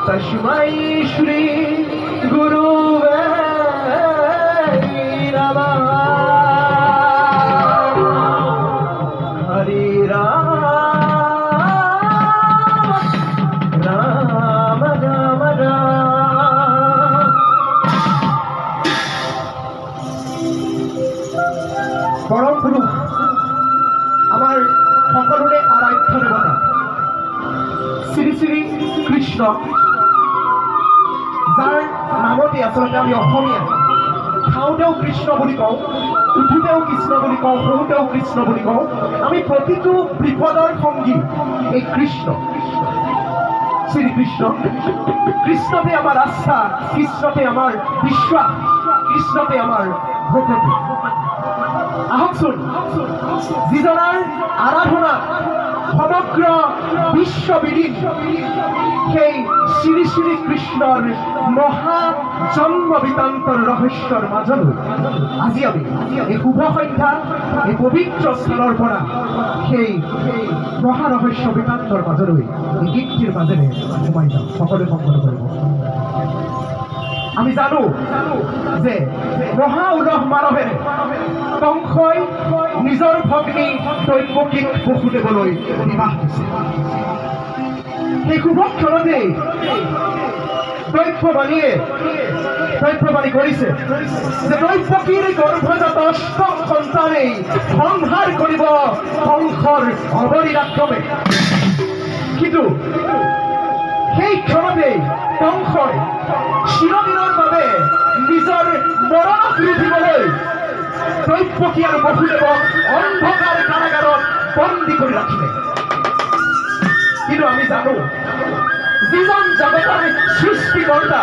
तस्मै श्री गुरुवे नमः। हरि राम राम राम राम। परम गुरु आमार सकलोरे आराध्य देवता श्री श्री कृष्ण যাৰ নামতে আচলতে আমি অসমীয়া খাওঁতেও কৃষ্ণ বুলি কওঁ, উঠোঁতেও কৃষ্ণ বুলি কওঁ, শুওঁতেও কৃষ্ণ বুলি কওঁ। আমি প্ৰতিটো বিপদৰ সংগী এই কৃষ্ণ, শ্ৰীকৃষ্ণ। কৃষ্ণতে আমাৰ আস্থা, কৃষ্ণতে আমাৰ বিশ্বাস, কৃষ্ণতে আমাৰ ভক্তি। আহকচোন যিজনাৰ আৰাধনা সমগ্ৰ বিশ্ববিদিত সেই শ্ৰী শ্ৰী কৃষ্ণৰ মহা জন্ম বৃত্তান্তৰ ৰহস্যৰ মাজলৈ আজি আমি এই শুভ সন্ধ্যা এই পবিত্ৰ স্থানৰ পৰা সেই মহা ৰহস্য বৃত্তান্তৰ মাজলৈ এই গীতটিৰ মাজেৰে সোমাই যাওঁ। সকলোৱে সংগত কৰিব। আমি জানো যে মহা উলহ মানৱেৰে কংসই নিজৰ ভগ্নী দৈৱকীক বসুদেৱলৈ বিবাহ দিছে। সেই শুভ ক্ষণতেই দৈৱবাণী কৰিছে যে দৈৱকীৰ গৰ্ভজাত অষ্টম সন্তানেই সংহাৰ কৰিব কংসৰ অবলীলাক্ৰমে। কিন্তু সেই ক্ষণতেই কংসই চিৰদিনৰ বাবে নিজৰ মৰণক ৰুধিবলৈ দৈৱকী আৰু বসুদেৱক অন্ধকাৰ কাৰাগাৰত বন্দী কৰি ৰাখিলে। কিন্তু আমি জানো যিজন জগতৰ সৃষ্টিকৰ্তা,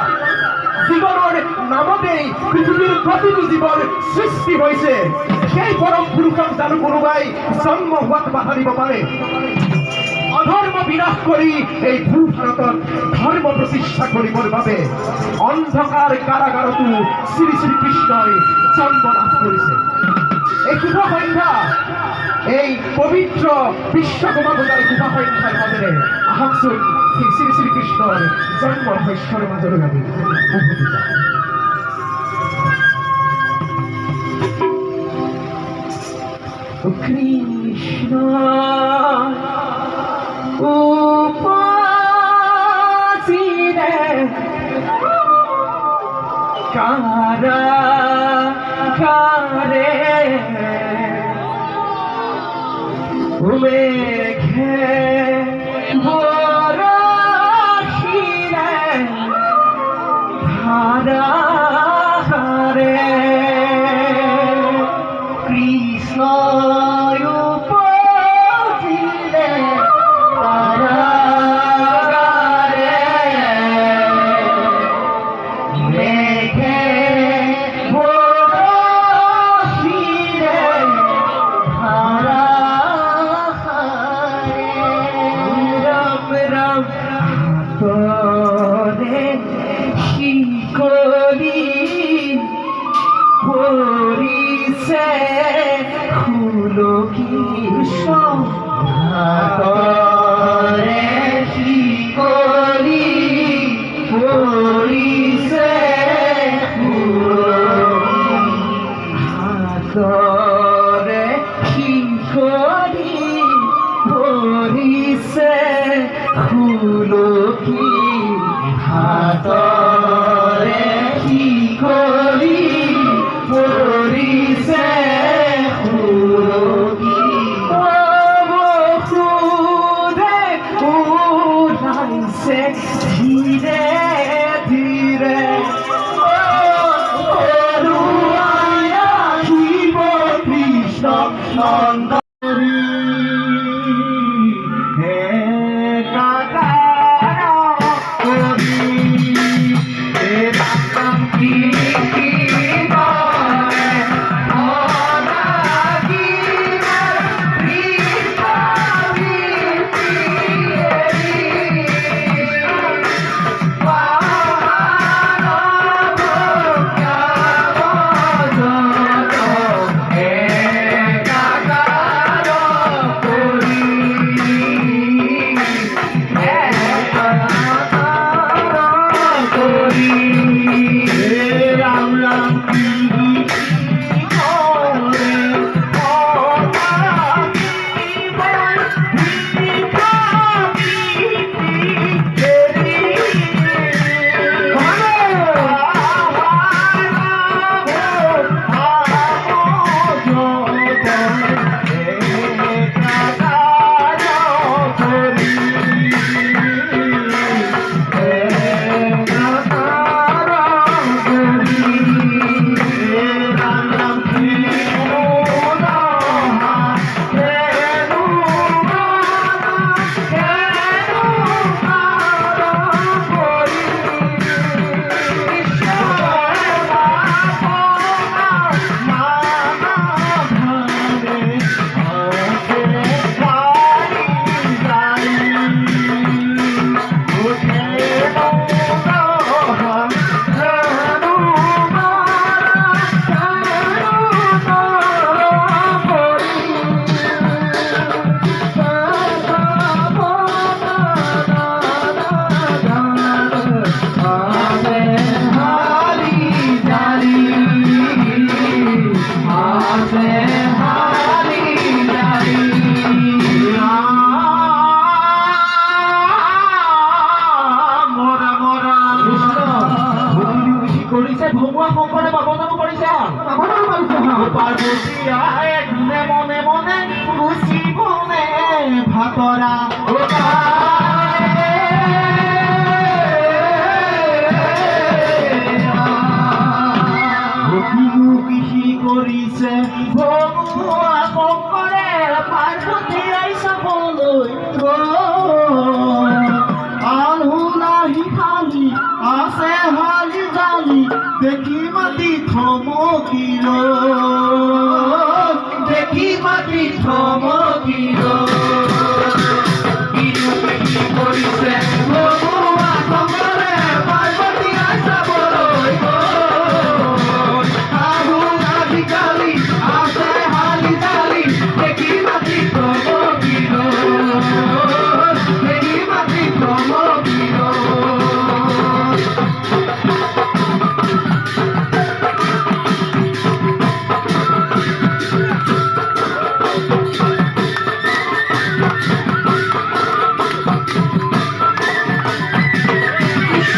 জীৱনৰ নামতেই পৃথিৱীৰ প্ৰতিটো জীৱৰ সৃষ্টি হৈছে, সেই পৰম পুৰুষক জানো কোনোবাই জন্ম হোৱাত বাধা দিব পাৰে? অধৰ্ম বিনাশ কৰি এই ভূ ভাৰতত ধৰ্ম প্ৰতিষ্ঠা কৰিবৰ বাবে অন্ধকাৰ কাৰাগাৰতো শ্ৰী শ্ৰীকৃষ্ণই জন্ম লাভ কৰিছে। এই শুভ সন্ধ্যা, এই পবিত্ৰ বিশ্বকৰ্মা পূজাৰ শুভ সন্ধ্যাৰ মাজেৰে আহকচোন সেই শ্ৰী শ্ৰীকৃষ্ণৰ জন্ম ৰহস্যৰ মাজলৈ আমি উভতি যাওঁ। Krishna upojile karagare umekhe borashile karagare Krishna hori se khulo kisho hatore shikori hori se khulo hatore shikori hori se khulo ki hatore shikori Hori se hulogi Bosude Urai se